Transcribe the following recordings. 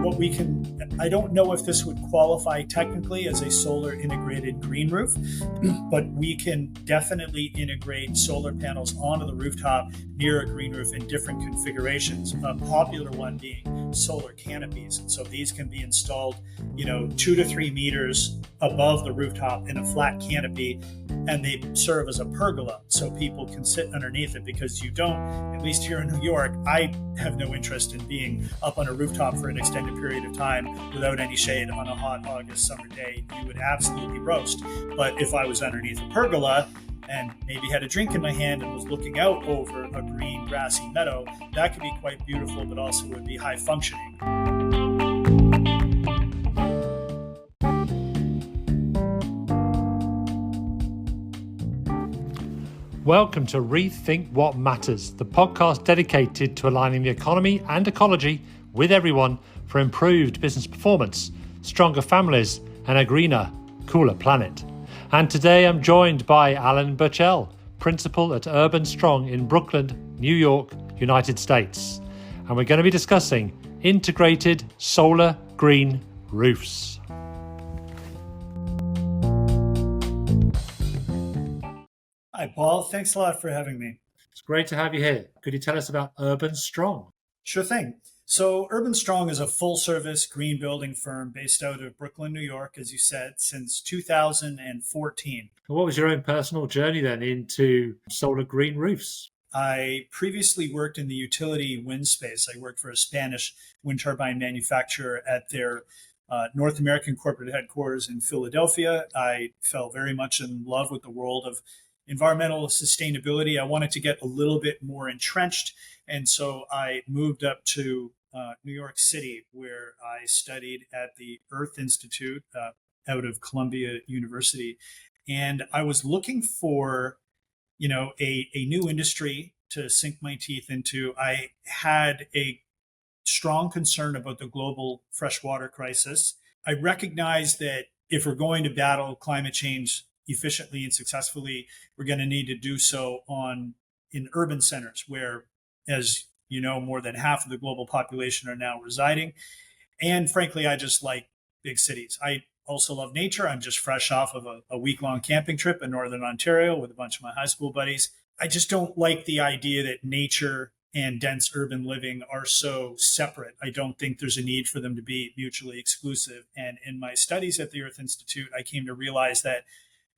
what we can, I don't know if this would qualify technically as a solar integrated green roof, but we can definitely integrate solar panels onto the rooftop near a green roof in different configurations. A popular one being solar canopies. And so these can be installed, 2 to 3 meters above the rooftop in a flat canopy, and they serve as a pergola so people can sit underneath it, because you don't, at least here in New York, I have no interest in being up on a rooftop for an extended period of time without any shade on a hot August summer day. You would absolutely roast. But if I was underneath a pergola and maybe had a drink in my hand and was looking out over a green grassy meadow, that could be quite beautiful, but also would be high functioning. Welcome to Rethink What Matters, the podcast dedicated to aligning the economy and ecology with everyone for improved business performance, stronger families, and a greener, cooler planet. And today I'm joined by Alan Burchell, Principal at Urban Strong in Brooklyn, New York, United States. And we're going to be discussing integrated solar green roofs. Hi, Paul. Thanks a lot for having me. It's great to have you here. Could you tell us about Urban Strong? Sure thing. So Urban Strong is a full-service green building firm based out of Brooklyn, New York, as you said, since 2014. What was your own personal journey then into solar green roofs? I previously worked in the utility wind space. I worked for a Spanish wind turbine manufacturer at their North American corporate headquarters in Philadelphia. I fell very much in love with the world of environmental sustainability. I wanted to get a little bit more entrenched. And so I moved up to New York City, where I studied at the Earth Institute out of Columbia University. And I was looking for, a new industry to sink my teeth into. I had a strong concern about the global freshwater crisis. I recognized that if we're going to battle climate change efficiently and successfully, we're going to need to do so in urban centers where, as you know, more than half of the global population are now residing. And frankly, I just like big cities. I also love nature. I'm just fresh off of a week-long camping trip in Northern Ontario with a bunch of my high school buddies. I just don't like the idea that nature and dense urban living are so separate. I don't think there's a need for them to be mutually exclusive. And in my studies at the Earth Institute, I came to realize that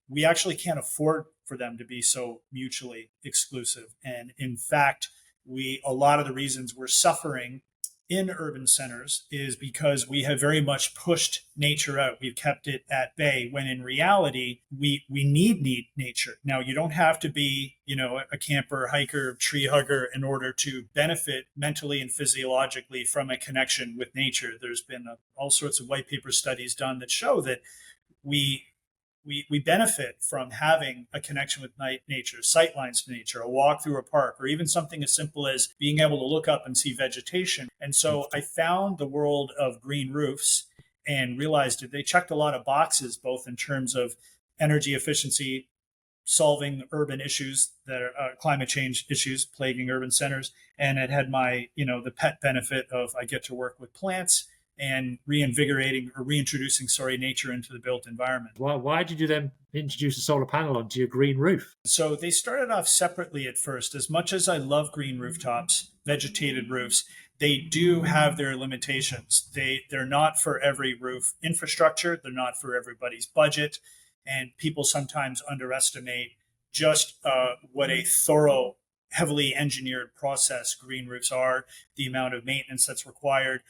we actually can't afford for them to be so mutually exclusive. And in fact, a lot of the reasons we're suffering in urban centers is because we have very much pushed nature out. We've kept it at bay, when in reality, we need nature. Now, you don't have to be, a camper, hiker, tree hugger in order to benefit mentally and physiologically from a connection with nature. There's been all sorts of white paper studies done that show that we benefit from having a connection with nature, sightlines to nature, a walk through a park, or even something as simple as being able to look up and see vegetation. And so I found the world of green roofs and realized that they checked a lot of boxes, both in terms of energy efficiency, solving urban issues that are climate change issues plaguing urban centers. And it had my, the pet benefit of I get to work with plants and reintroducing nature into the built environment. Why did you then introduce a solar panel onto your green roof? So they started off separately at first. As much as I love green rooftops, vegetated roofs, they do have their limitations. They're not for every roof infrastructure. They're not for everybody's budget. And people sometimes underestimate just what a thorough, heavily engineered process green roofs are, the amount of maintenance that's required.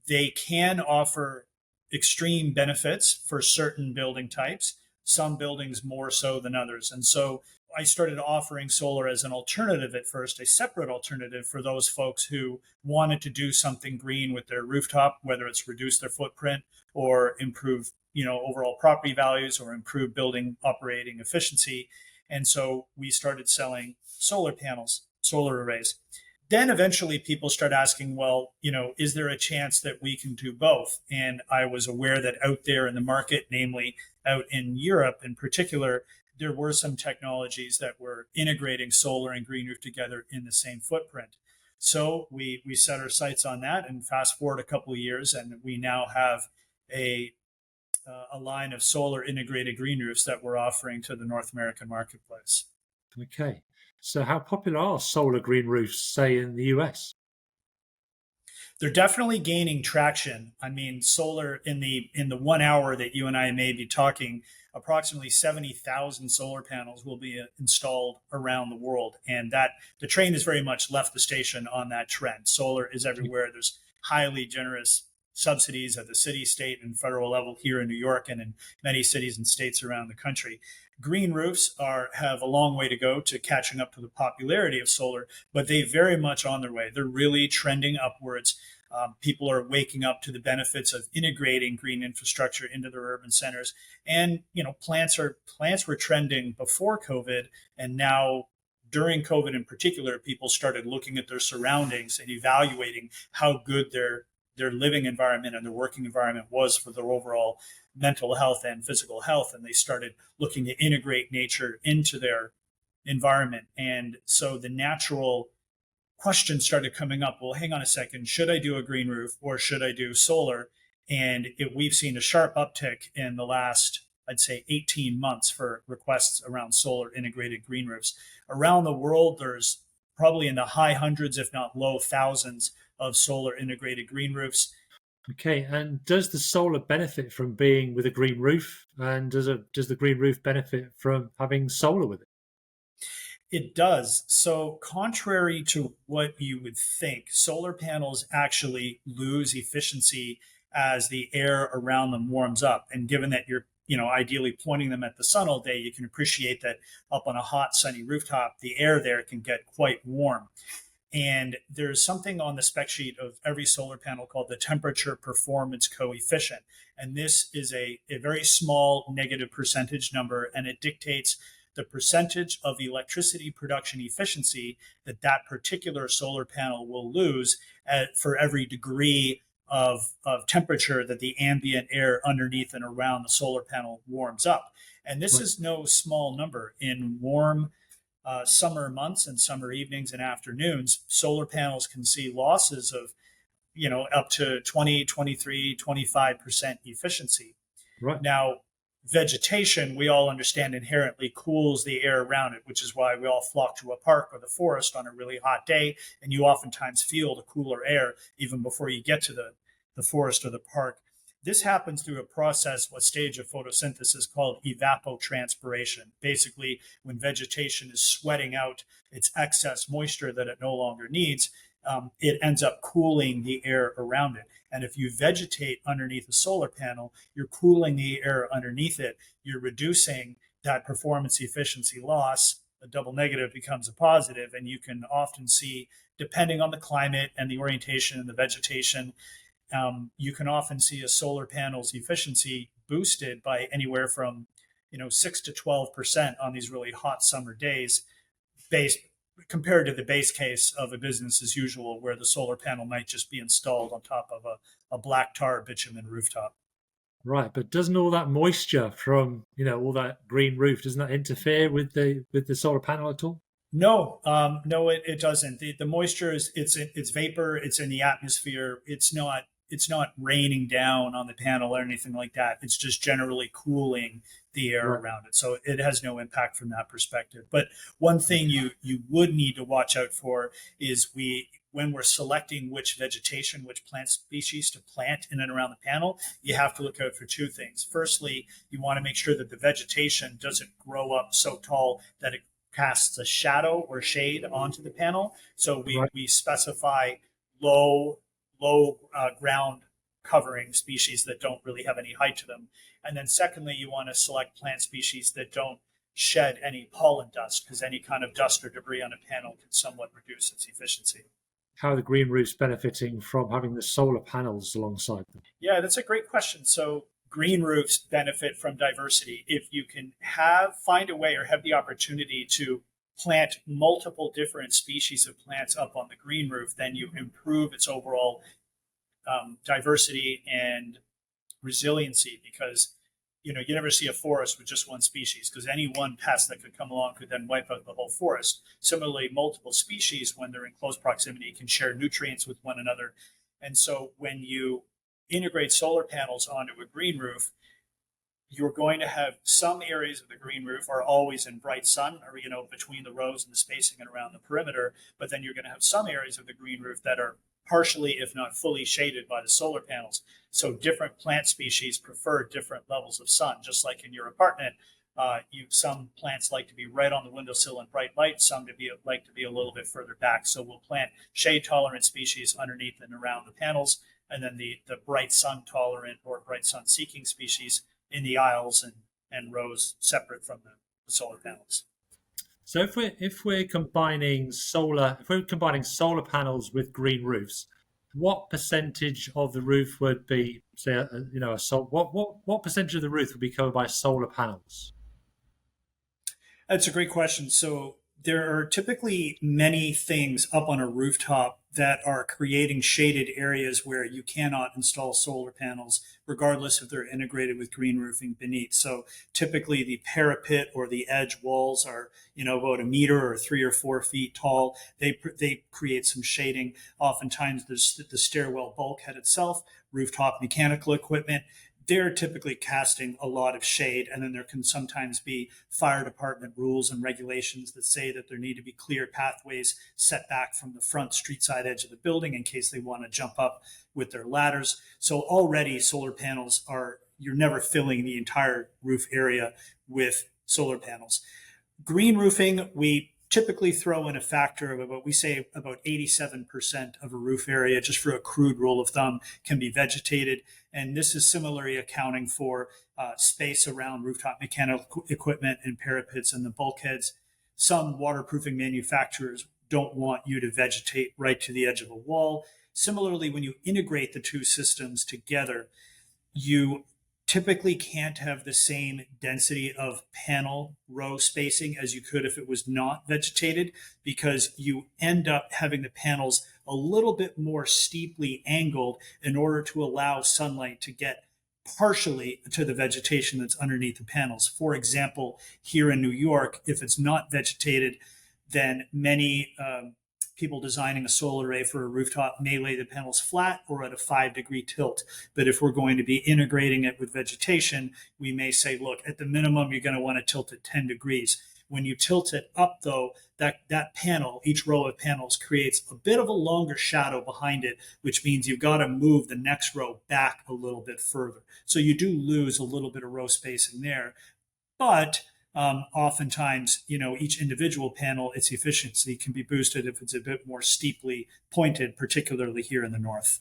They can offer extreme benefits for certain building types, some buildings more so than others. And so I started offering solar as an alternative at first, a separate alternative for those folks who wanted to do something green with their rooftop, whether it's reduce their footprint or improve, overall property values or improve building operating efficiency. And so we started selling solar panels, solar arrays. Then eventually people start asking, well, is there a chance that we can do both? And I was aware that out there in the market, namely out in Europe in particular, there were some technologies that were integrating solar and green roof together in the same footprint. So we set our sights on that, and fast forward a couple of years, and we now have a line of solar integrated green roofs that we're offering to the North American marketplace. Okay. So how popular are solar green roofs, say, in the US? They're definitely gaining traction. I mean, solar in the 1 hour that you and I may be talking, approximately 70,000 solar panels will be installed around the world, and that the train has very much left the station on that trend. Solar is everywhere. There's highly generous subsidies at the city, state, and federal level here in New York and in many cities and states around the country. Green roofs have a long way to go to catching up to the popularity of solar, but they very much on their way. They're really trending upwards. People are waking up to the benefits of integrating green infrastructure into their urban centers. And plants were trending before COVID, and now during COVID in particular, people started looking at their surroundings and evaluating how good their living environment and their working environment was for their overall mental health and physical health. And they started looking to integrate nature into their environment. And so the natural question started coming up. Well, hang on a second. Should I do a green roof or should I do solar? And we've seen a sharp uptick in the last, I'd say, 18 months for requests around solar integrated green roofs. Around the world, there's probably in the high hundreds, if not low thousands, of solar integrated green roofs. Okay, and does the solar benefit from being with a green roof, and does the green roof benefit from having solar with it? It does. So, contrary to what you would think, solar panels actually lose efficiency as the air around them warms up. And given that you're ideally pointing them at the sun all day, you can appreciate that up on a hot, sunny rooftop, the air there can get quite warm. And there's something on the spec sheet of every solar panel called the temperature performance coefficient. And this is a very small negative percentage number, and it dictates the percentage of electricity production efficiency that particular solar panel will lose for every degree of temperature that the ambient air underneath and around the solar panel warms up. And this is no small number. In warm summer months and summer evenings and afternoons, solar panels can see losses of, up to 20, 23, 25% efficiency. Right. Now, vegetation, we all understand, inherently cools the air around it, which is why we all flock to a park or the forest on a really hot day, and you oftentimes feel the cooler air even before you get to the forest or the park. This happens through a stage of photosynthesis called evapotranspiration. Basically, when vegetation is sweating out its excess moisture that it no longer needs, it ends up cooling the air around it. And if you vegetate underneath a solar panel, you're cooling the air underneath it. You're reducing that performance efficiency loss. A double negative becomes a positive, and you can often see, depending on the climate and the orientation and the vegetation, you can often see a solar panel's efficiency boosted by anywhere from 6 to 12% on these really hot summer days, based compared to the base case of a business as usual, where the solar panel might just be installed on top of a black tar bitumen rooftop. Right, but doesn't all that moisture from all that green roof, doesn't that interfere with the solar panel at all? No, it doesn't. The moisture it's vapor. It's in the atmosphere. It's not raining down on the panel or anything like that. It's just generally cooling the air around it. So it has no impact from that perspective. But one thing you would need to watch out for is when we're selecting which plant species to plant in and around the panel, you have to look out for two things. Firstly, you want to make sure that the vegetation doesn't grow up so tall that it casts a shadow or shade onto the panel. So we specify low ground covering species that don't really have any height to them. And then secondly, you want to select plant species that don't shed any pollen dust, because any kind of dust or debris on a panel can somewhat reduce its efficiency. How are the green roofs benefiting from having the solar panels alongside them? Yeah, that's a great question. So green roofs benefit from diversity. If you can find a way or have the opportunity to plant multiple different species of plants up on the green roof, then you improve its overall diversity and resiliency, because you never see a forest with just one species, because any one pest that could come along could then wipe out the whole forest. Similarly, multiple species, when they're in close proximity, can share nutrients with one another. And so when you integrate solar panels onto a green roof, you're going to have some areas of the green roof are always in bright sun, or between the rows and the spacing and around the perimeter. But then you're going to have some areas of the green roof that are partially, if not fully, shaded by the solar panels. So different plant species prefer different levels of sun. Just like in your apartment, some plants like to be right on the windowsill in bright light, some like to be a little bit further back. So we'll plant shade tolerant species underneath and around the panels, and then the bright sun tolerant or bright sun seeking species in the aisles and rows separate from the solar panels. So if we're combining solar panels with green roofs, what percentage of the roof would be, say, what percentage of the roof would be covered by solar panels? That's a great question. So there are typically many things up on a rooftop that are creating shaded areas where you cannot install solar panels, regardless if they're integrated with green roofing beneath. So typically the parapet or the edge walls are, about a meter or 3 or 4 feet tall. They create some shading. Oftentimes the stairwell bulkhead itself, rooftop mechanical equipment, they're typically casting a lot of shade. And then there can sometimes be fire department rules and regulations that say that there need to be clear pathways set back from the front street side edge of the building in case they want to jump up with their ladders. So already solar panels you're never filling the entire roof area with solar panels. Green roofing, we typically throw in a factor of about 87% of a roof area, just for a crude rule of thumb, can be vegetated. And this is similarly accounting for space around rooftop mechanical equipment and parapets and the bulkheads. Some waterproofing manufacturers don't want you to vegetate right to the edge of a wall. Similarly, when you integrate the two systems together, you typically can't have the same density of panel row spacing as you could if it was not vegetated, because you end up having the panels a little bit more steeply angled in order to allow sunlight to get partially to the vegetation that's underneath the panels. For example, here in New York, if it's not vegetated, then many people designing a solar array for a rooftop may lay the panels flat or at a 5-degree tilt. But if we're going to be integrating it with vegetation, we may say, look, at the minimum, you're going to want to tilt it 10 degrees. When you tilt it up, though, that panel, each row of panels, creates a bit of a longer shadow behind it, which means you've got to move the next row back a little bit further. So you do lose a little bit of row spacing there. But oftentimes, each individual panel, its efficiency can be boosted if it's a bit more steeply pointed, particularly here in the north.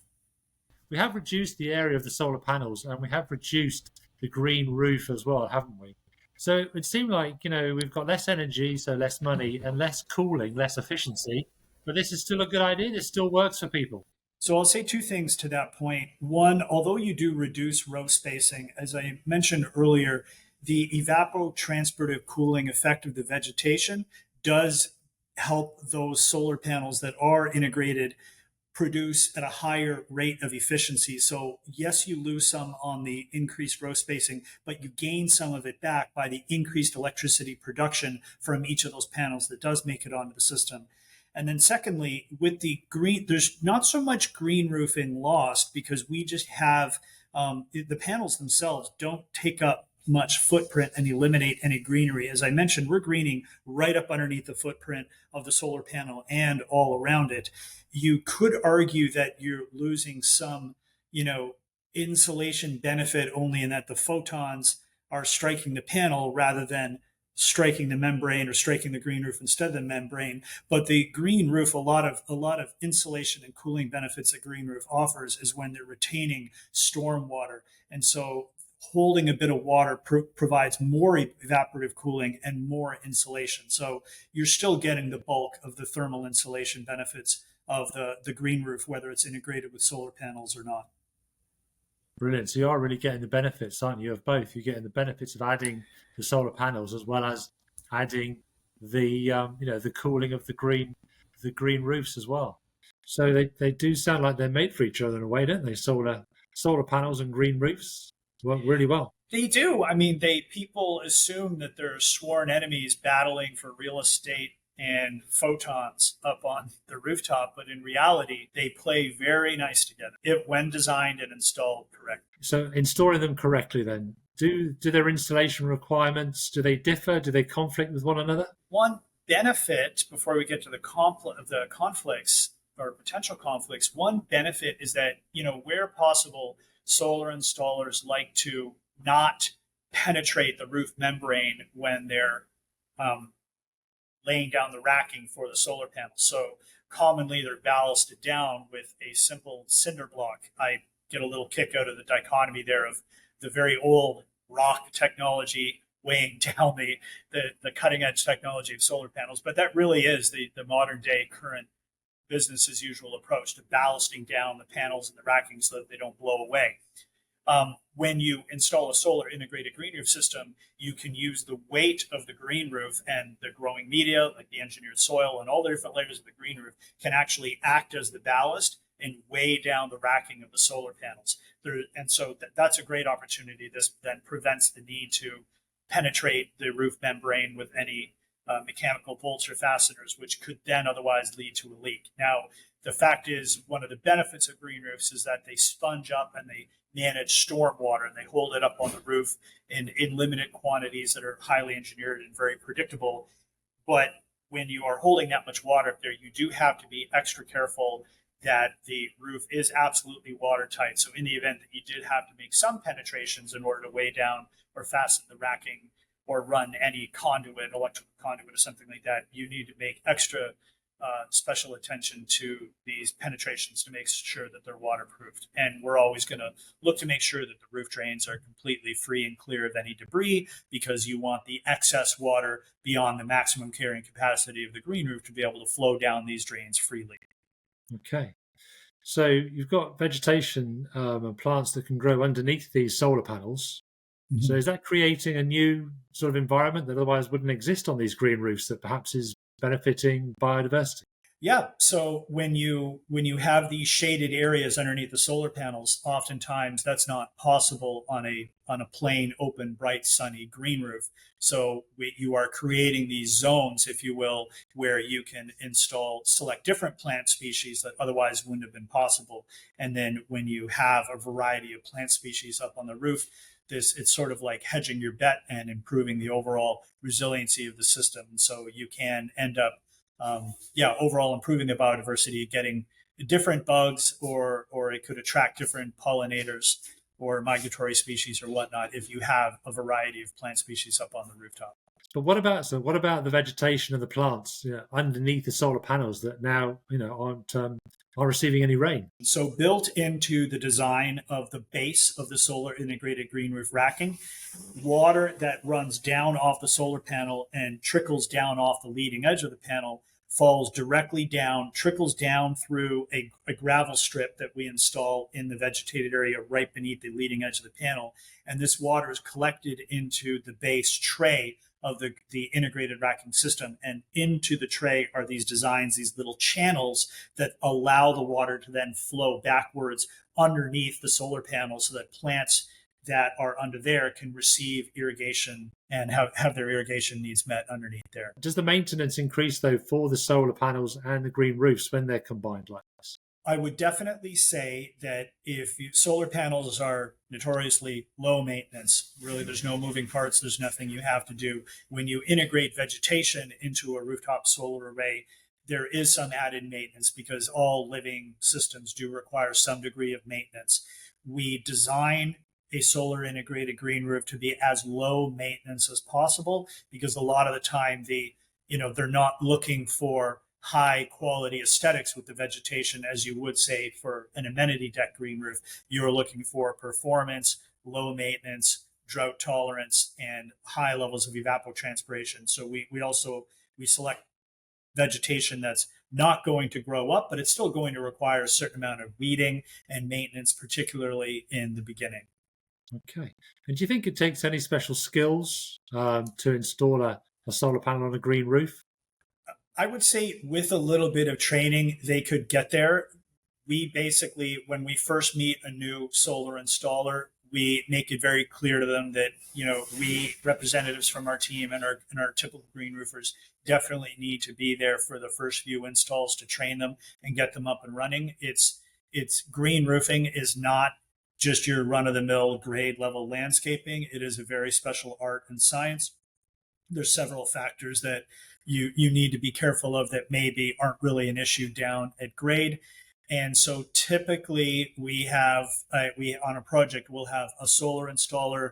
We have reduced the area of the solar panels, and we have reduced the green roof as well, haven't we? So it seemed like, we've got less energy, so less money, and less cooling, less efficiency. But this is still a good idea. This still works for people. So I'll say two things to that point. One, although you do reduce row spacing, as I mentioned earlier, the evapotranspirative cooling effect of the vegetation does help those solar panels that are integrated produce at a higher rate of efficiency. So yes, you lose some on the increased row spacing, but you gain some of it back by the increased electricity production from each of those panels that does make it onto the system. And then secondly, with the green, there's not so much green roofing lost because we just have the panels themselves don't take up much footprint and eliminate any greenery. As I mentioned, we're greening right up underneath the footprint of the solar panel and all around it. You could argue that you're losing some, insulation benefit only in that the photons are striking the panel rather than striking the membrane or striking the green roof instead of the membrane. But the green roof, a lot of insulation and cooling benefits that green roof offers is when they're retaining storm water. And so holding a bit of water provides more evaporative cooling and more insulation. So you're still getting the bulk of the thermal insulation benefits of the green roof, whether it's integrated with solar panels or not. Brilliant. So you are really getting the benefits, aren't you, of both? You're getting the benefits of adding the solar panels as well as adding the the cooling of the green roofs as well. So they do sound like they're made for each other in a way, don't they? Solar panels and green roofs work really well. They do. I mean, people assume that there are sworn enemies battling for real estate and photons up on the rooftop, but in reality, they play very nice together if when designed and installed correctly. So installing them correctly, then do their installation requirements, do they differ? Do they conflict with one another? One benefit, before we get to the conflicts or potential conflicts, one benefit is that, where possible, solar installers like to not penetrate the roof membrane when they're laying down the racking for the solar panels. So commonly they're ballasted down with a simple cinder block. I get a little kick out of the dichotomy there of the very old rock technology weighing down the cutting edge technology of solar panels. But that really is the modern day current business as usual approach to ballasting down the panels and the racking so that they don't blow away. When you install a solar integrated green roof system, you can use the weight of the green roof and the growing media, like the engineered soil and all the different layers of the green roof, can actually act as the ballast and weigh down the racking of the solar panels. And so that's a great opportunity. This then prevents the need to penetrate the roof membrane with any mechanical bolts or fasteners, which could then otherwise lead to a leak. Now, the fact is, one of the benefits of green roofs is that they sponge up and they manage storm water, and they hold it up on the roof in limited quantities that are highly engineered and very predictable. But when you are holding that much water up there, you do have to be extra careful that the roof is absolutely watertight. So in the event that you did have to make some penetrations in order to weigh down or fasten the racking or run any conduit, electrical conduit or something like that, you need to make extra special attention to these penetrations to make sure that they're waterproofed. And we're always going to look to make sure that the roof drains are completely free and clear of any debris, because you want the excess water beyond the maximum carrying capacity of the green roof to be able to flow down these drains freely. Okay. So you've got vegetation and plants that can grow underneath these solar panels. Mm-hmm. So is that creating a new sort of environment that otherwise wouldn't exist on these green roofs that perhaps is benefiting biodiversity? Yeah. So when you have these shaded areas underneath the solar panels, oftentimes that's not possible on a plain, open, bright, sunny green roof. So you are creating these zones, if you will, where you can select different plant species that otherwise wouldn't have been possible. And then when you have a variety of plant species up on the roof, it's sort of like hedging your bet and improving the overall resiliency of the system. So you can end up overall improving the biodiversity, getting different bugs, or it could attract different pollinators or migratory species or whatnot if you have a variety of plant species up on the rooftop. But what about the vegetation of the plants underneath the solar panels that now aren't receiving any rain? So built into the design of the base of the solar integrated green roof racking, water that runs down off the solar panel and trickles down off the leading edge of the panel falls directly down, trickles down through a gravel strip that we install in the vegetated area right beneath the leading edge of the panel. And this water is collected into the base tray of the integrated racking system. And into the tray are these designs, these little channels that allow the water to then flow backwards underneath the solar panel so that plants that are under there can receive irrigation and have their irrigation needs met underneath there. Does the maintenance increase, though, for the solar panels and the green roofs when they're combined like this? I would definitely say that solar panels are notoriously low maintenance, really there's no moving parts, there's nothing you have to do. When you integrate vegetation into a rooftop solar array, there is some added maintenance because all living systems do require some degree of maintenance. We design a solar integrated green roof to be as low maintenance as possible because a lot of the time they're not looking for high quality aesthetics with the vegetation as you would say for an amenity deck green roof. You're looking for performance, low maintenance, drought tolerance, and high levels of evapotranspiration. So we select vegetation that's not going to grow up, but it's still going to require a certain amount of weeding and maintenance, particularly in the beginning. Okay. And do you think it takes any special skills to install a solar panel on a green roof? I would say with a little bit of training, they could get there. We basically, when we first meet a new solar installer, we make it very clear to them that, we representatives from our team and our typical green roofers definitely need to be there for the first few installs to train them and get them up and running. It's green roofing is not just your run of the mill grade level landscaping. It is a very special art and science. There's several factors that you need to be careful of that maybe aren't really an issue down at grade. And so typically we on a project, we'll have a solar installer,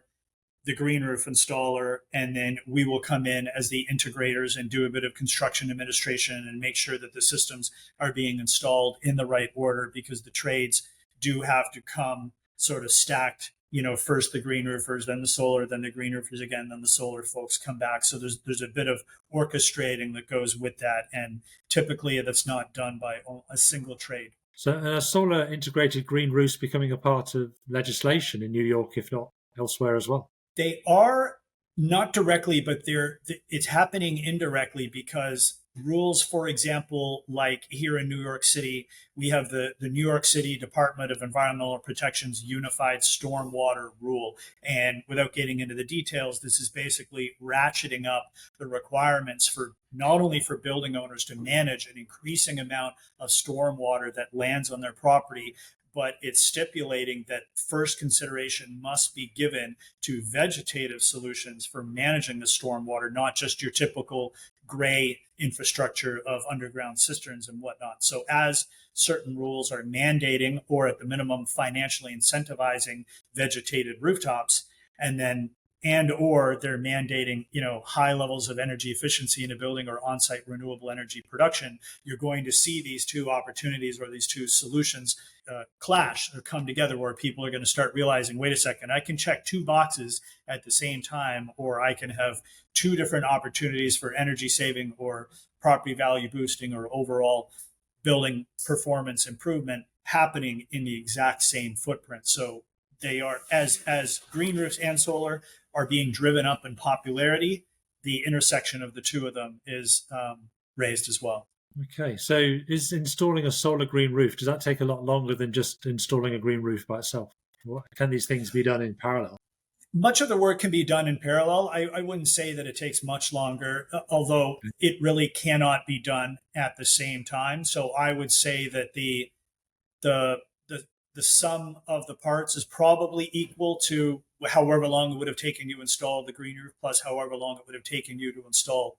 the green roof installer, and then we will come in as the integrators and do a bit of construction administration and make sure that the systems are being installed in the right order, because the trades do have to come sort of stacked, first the green roofers, then the solar, then the green roofers again, then the solar folks come back. So there's a bit of orchestrating that goes with that. And typically that's not done by a single trade. So are solar integrated green roofs becoming a part of legislation in New York, if not elsewhere as well? They are not directly, but it's happening indirectly, because rules, for example, like here in New York City, we have the New York City Department of Environmental Protection's Unified Stormwater Rule. And without getting into the details, this is basically ratcheting up the requirements for not only for building owners to manage an increasing amount of stormwater that lands on their property, but it's stipulating that first consideration must be given to vegetative solutions for managing the stormwater, not just your typical gray infrastructure of underground cisterns and whatnot. So as certain rules are mandating, or at the minimum financially incentivizing, vegetated rooftops, or they're mandating, high levels of energy efficiency in a building or on-site renewable energy production, you're going to see these two opportunities or these two solutions clash or come together, where people are going to start realizing, wait a second, I can check two boxes at the same time, or I can have two different opportunities for energy saving or property value boosting or overall building performance improvement happening in the exact same footprint. So they are, as green roofs and solar are being driven up in popularity, the intersection of the two of them is raised as well. Okay, so is installing a solar green roof, does that take a lot longer than just installing a green roof by itself? Can these things be done in parallel? Much of the work can be done in parallel. I wouldn't say that it takes much longer, although it really cannot be done at the same time. So I would say that the sum of the parts is probably equal to however long it would have taken you to install the green roof plus however long it would have taken you to install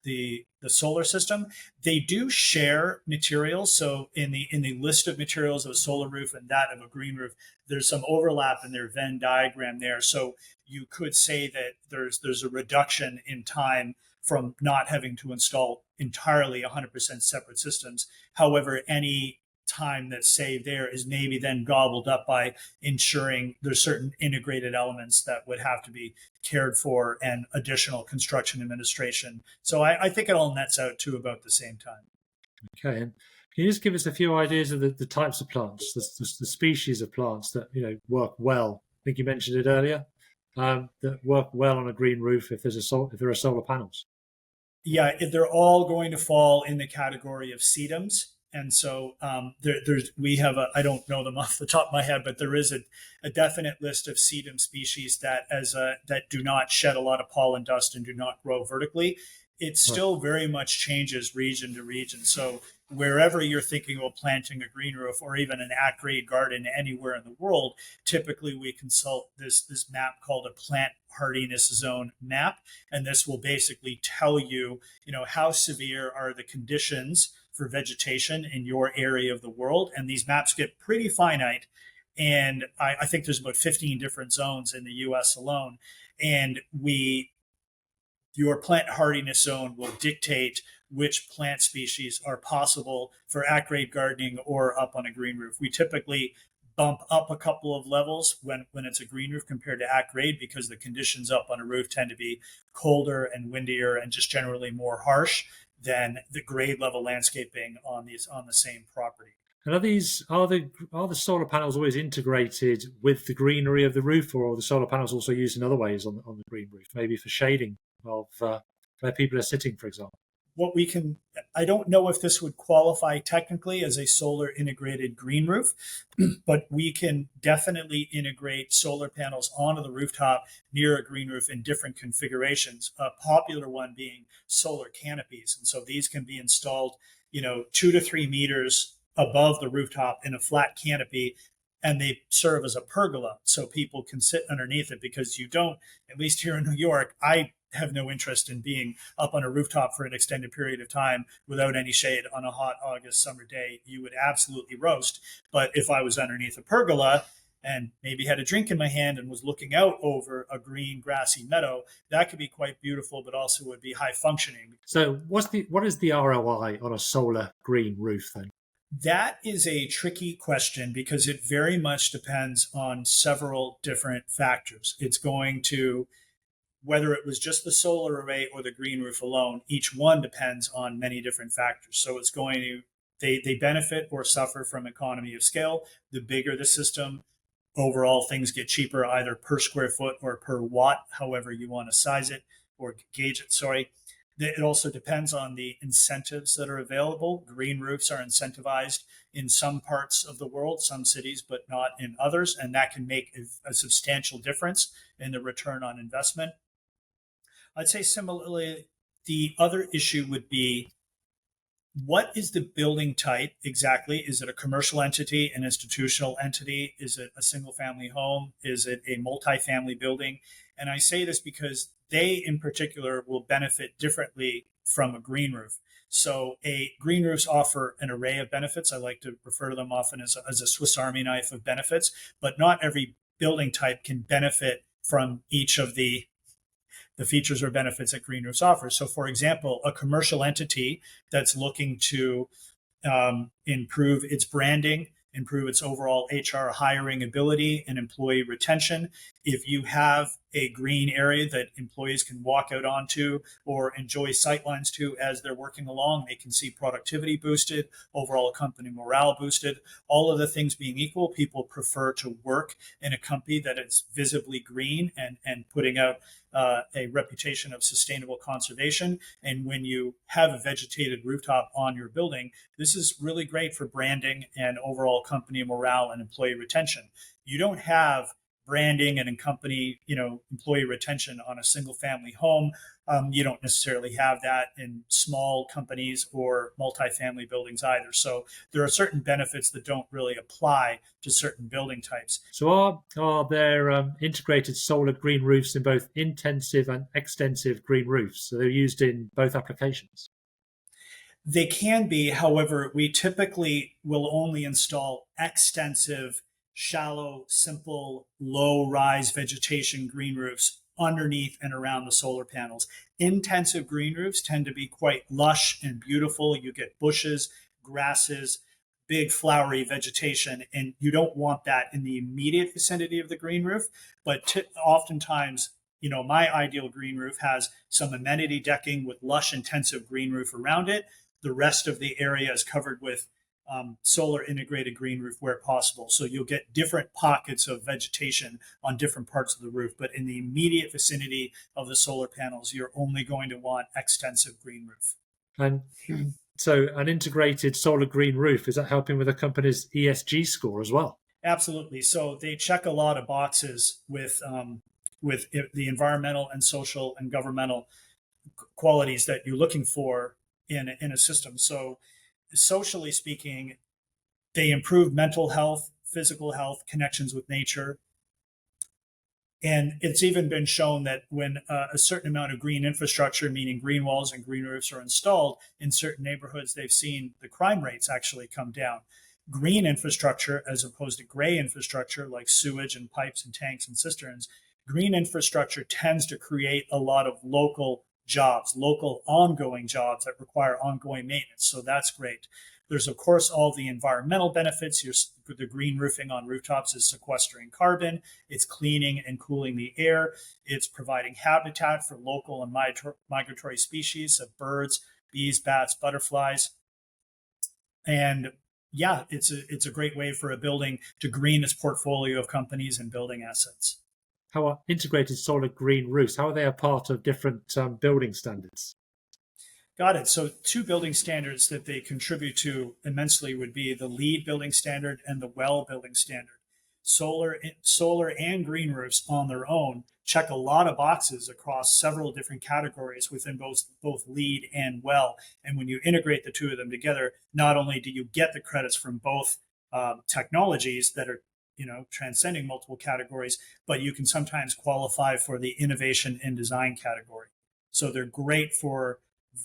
the solar system. They do share materials. So in the list of materials of a solar roof and that of a green roof, there's some overlap in their Venn diagram there. So you could say that there's a reduction in time from not having to install entirely 100% separate systems. However, any time that's saved there is maybe then gobbled up by ensuring there's certain integrated elements that would have to be cared for and additional construction administration. So I think it all nets out to about the same time. Okay, and can you just give us a few ideas of the types of plants, the species of plants that work well? I think you mentioned it earlier, that work well on a green roof if there are solar panels. Yeah, they're all going to fall in the category of sedums. And so we have I don't know them off the top of my head, but there is a definite list of sedum species that do not shed a lot of pollen dust and do not grow vertically. It still very much changes region to region. So wherever you're thinking about planting a green roof or even an at-grade garden anywhere in the world, typically we consult this map called a plant hardiness zone map. And this will basically tell you, how severe are the conditions for vegetation in your area of the world. And these maps get pretty finite. And I think there's about 15 different zones in the US alone. And your plant hardiness zone will dictate which plant species are possible for at-grade gardening or up on a green roof. We typically bump up a couple of levels when it's a green roof compared to at-grade, because the conditions up on a roof tend to be colder and windier and just generally more harsh than the grade level landscaping on the same property. And are the solar panels always integrated with the greenery of the roof, or are the solar panels also used in other ways on the green roof, maybe for shading of where people are sitting, for example? what we can, I don't know if this would qualify technically as a solar integrated green roof, but we can definitely integrate solar panels onto the rooftop near a green roof in different configurations. A popular one being solar canopies. And so these can be installed, 2 to 3 meters above the rooftop in a flat canopy, and they serve as a pergola so people can sit underneath it, because you don't, at least here in New York, I have no interest in being up on a rooftop for an extended period of time without any shade on a hot August summer day. You would absolutely roast. But if I was underneath a pergola and maybe had a drink in my hand and was looking out over a green grassy meadow, that could be quite beautiful, but also would be high functioning. So what is the ROI on a solar green roof then? That is a tricky question because it very much depends on several different factors. It's going to, whether it was just the solar array or the green roof alone, each one depends on many different factors. So it's going to, they benefit or suffer from economy of scale. The bigger the system, overall things get cheaper either per square foot or per watt, however you want to size it or gauge it, sorry. It also depends on the incentives that are available. Green roofs are incentivized in some parts of the world, some cities, but not in others. And that can make a substantial difference in the return on investment. I'd say similarly, the other issue would be, what is the building type exactly? Is it a commercial entity, an institutional entity? Is it a single family home? Is it a multifamily building? And I say this because they in particular will benefit differently from a green roof. So green roofs offer an array of benefits. I like to refer to them often as a Swiss Army knife of benefits, but not every building type can benefit from each of the features or benefits that green roofs offer. So for example, a commercial entity that's looking to improve its branding, improve its overall HR hiring ability and employee retention. If you have a green area that employees can walk out onto or enjoy sightlines to as they're working along, they can see productivity boosted, overall company morale boosted. All of the things being equal, people prefer to work in a company that is visibly green and putting out a reputation of sustainable conservation. And when you have a vegetated rooftop on your building, this is really great for branding and overall company morale and employee retention. You don't have branding and company, employee retention on a single family home. You don't necessarily have that in small companies or multifamily buildings either. So there are certain benefits that don't really apply to certain building types. So are there integrated solar green roofs in both intensive and extensive green roofs? So they're used in both applications? They can be. However, we typically will only install extensive, shallow, simple, low-rise vegetation green roofs underneath and around the solar panels. Intensive green roofs tend to be quite lush and beautiful. You get bushes, grasses, big flowery vegetation, and you don't want that in the immediate vicinity of the green roof. But oftentimes, my ideal green roof has some amenity decking with lush, intensive green roof around it. The rest of the area is covered with solar integrated green roof where possible. So you'll get different pockets of vegetation on different parts of the roof, but in the immediate vicinity of the solar panels, you're only going to want extensive green roof. And so an integrated solar green roof, is that helping with a company's ESG score as well? Absolutely. So they check a lot of boxes with the environmental and social and governmental qualities that you're looking for in a system. So socially speaking, they improve mental health, physical health, connections with nature. And it's even been shown that when a certain amount of green infrastructure, meaning green walls and green roofs, are installed in certain neighborhoods, they've seen the crime rates actually come down. Green infrastructure, as opposed to gray infrastructure like sewage and pipes and tanks and cisterns, green infrastructure tends to create a lot of local jobs, local ongoing jobs that require ongoing maintenance. So that's great. There's, of course, all the environmental benefits. The green roofing on rooftops is sequestering carbon. It's cleaning and cooling the air. It's providing habitat for local and migratory species of birds, bees, bats, butterflies. And yeah, it's a great way for a building to green its portfolio of companies and building assets. How are integrated solar green roofs? How are they a part of different building standards? Got it. So two building standards that they contribute to immensely would be the LEED building standard and the WELL building standard. Solar and green roofs on their own check a lot of boxes across several different categories within both LEED and WELL. And when you integrate the two of them together, not only do you get the credits from both technologies that are transcending multiple categories, but you can sometimes qualify for the innovation and design category. So they're great for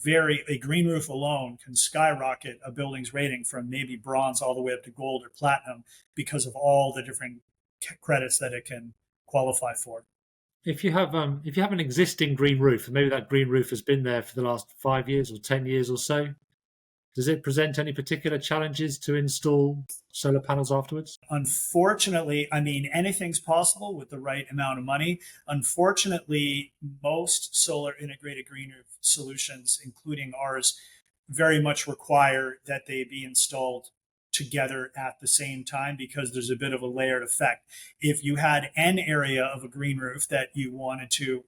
a green roof alone can skyrocket a building's rating from maybe bronze all the way up to gold or platinum because of all the different credits that it can qualify for. If you have an existing green roof, and maybe that green roof has been there for the last 5 years or 10 years or so, does it present any particular challenges to install solar panels afterwards? Unfortunately, I mean, anything's possible with the right amount of money. Unfortunately, most solar integrated green roof solutions, including ours, very much require that they be installed together at the same time because there's a bit of a layered effect. If you had an area of a green roof that you wanted to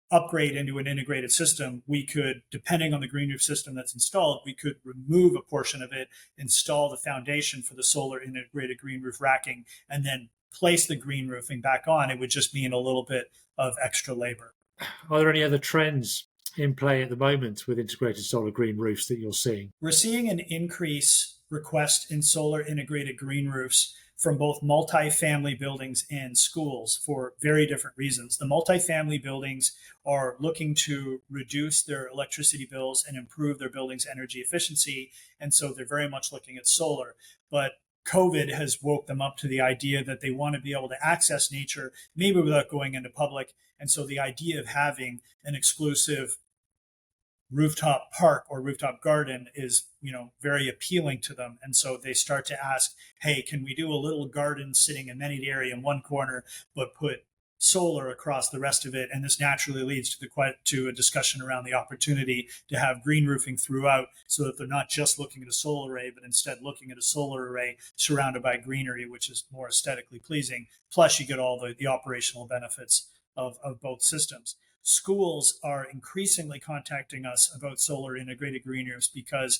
upgrade into an integrated system, we could, depending on the green roof system that's installed, we could remove a portion of it, install the foundation for the solar integrated green roof racking, and then place the green roofing back on. It would just mean a little bit of extra labor. Are there any other trends in play at the moment with integrated solar green roofs that you're seeing? We're seeing an increase request in solar integrated green roofs from both multifamily buildings and schools for very different reasons. The multifamily buildings are looking to reduce their electricity bills and improve their building's energy efficiency. And so they're very much looking at solar. But COVID has woke them up to the idea that they want to be able to access nature, maybe without going into public. And so the idea of having an exclusive rooftop park or rooftop garden is, very appealing to them. And so they start to ask, hey, can we do a little garden sitting amenity area in one corner, but put solar across the rest of it? And this naturally leads to a discussion around the opportunity to have green roofing throughout so that they're not just looking at a solar array, but instead looking at a solar array surrounded by greenery, which is more aesthetically pleasing. Plus you get all the operational benefits of both systems. Schools are increasingly contacting us about solar integrated green roofs because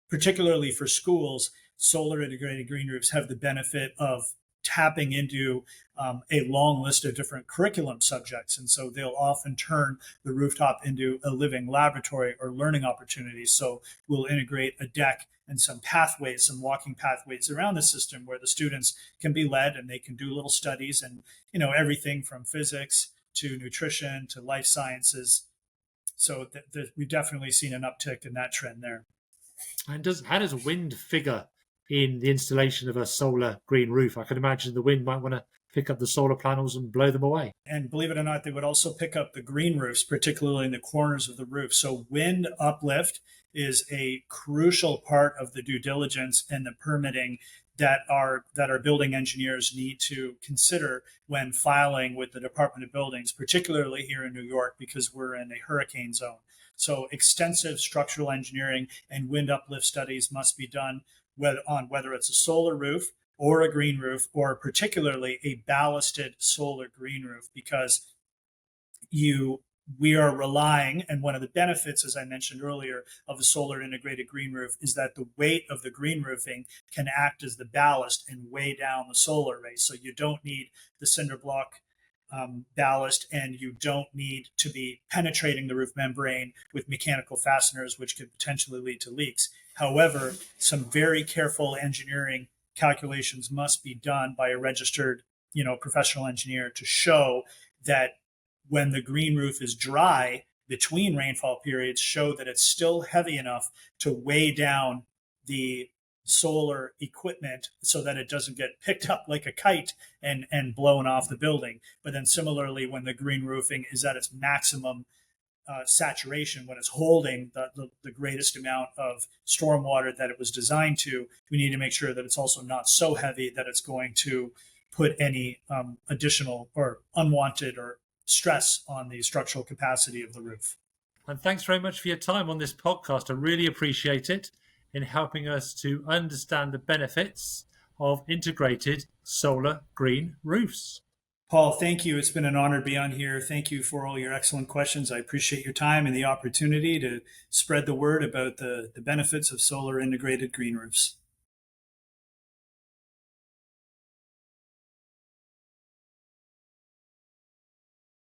particularly for schools, solar integrated green roofs have the benefit of tapping into a long list of different curriculum subjects. And so they'll often turn the rooftop into a living laboratory or learning opportunities. So we'll integrate a deck and some pathways, some walking pathways around the system where the students can be led and they can do little studies and, everything from physics to nutrition to life sciences. So we've definitely seen an uptick in that trend there. And how does wind figure in the installation of a solar green roof? I can imagine the wind might want to pick up the solar panels and blow them away. And believe it or not, they would also pick up the green roofs, particularly in the corners of the roof. So wind uplift is a crucial part of the due diligence and the permitting that our building engineers need to consider when filing with the Department of Buildings, particularly here in New York, because we're in a hurricane zone. So extensive structural engineering and wind uplift studies must be done whether it's a solar roof or a green roof, or particularly a ballasted solar green roof, because we are relying, and one of the benefits, as I mentioned earlier, of a solar integrated green roof is that the weight of the green roofing can act as the ballast and weigh down the solar array. So you don't need the cinder block ballast, and you don't need to be penetrating the roof membrane with mechanical fasteners, which could potentially lead to leaks. However, some very careful engineering calculations must be done by a registered, professional engineer to show that when the green roof is dry between rainfall periods, show that it's still heavy enough to weigh down the solar equipment so that it doesn't get picked up like a kite and blown off the building. But then similarly, when the green roofing is at its maximum saturation, when it's holding the greatest amount of stormwater that it was designed to, we need to make sure that it's also not so heavy that it's going to put any additional or unwanted or stress on the structural capacity of the roof. And thanks very much for your time on this podcast. I really appreciate it in helping us to understand the benefits of integrated solar green roofs. Paul, thank you. It's been an honor to be on here. Thank you for all your excellent questions. I appreciate your time and the opportunity to spread the word about the benefits of solar integrated green roofs.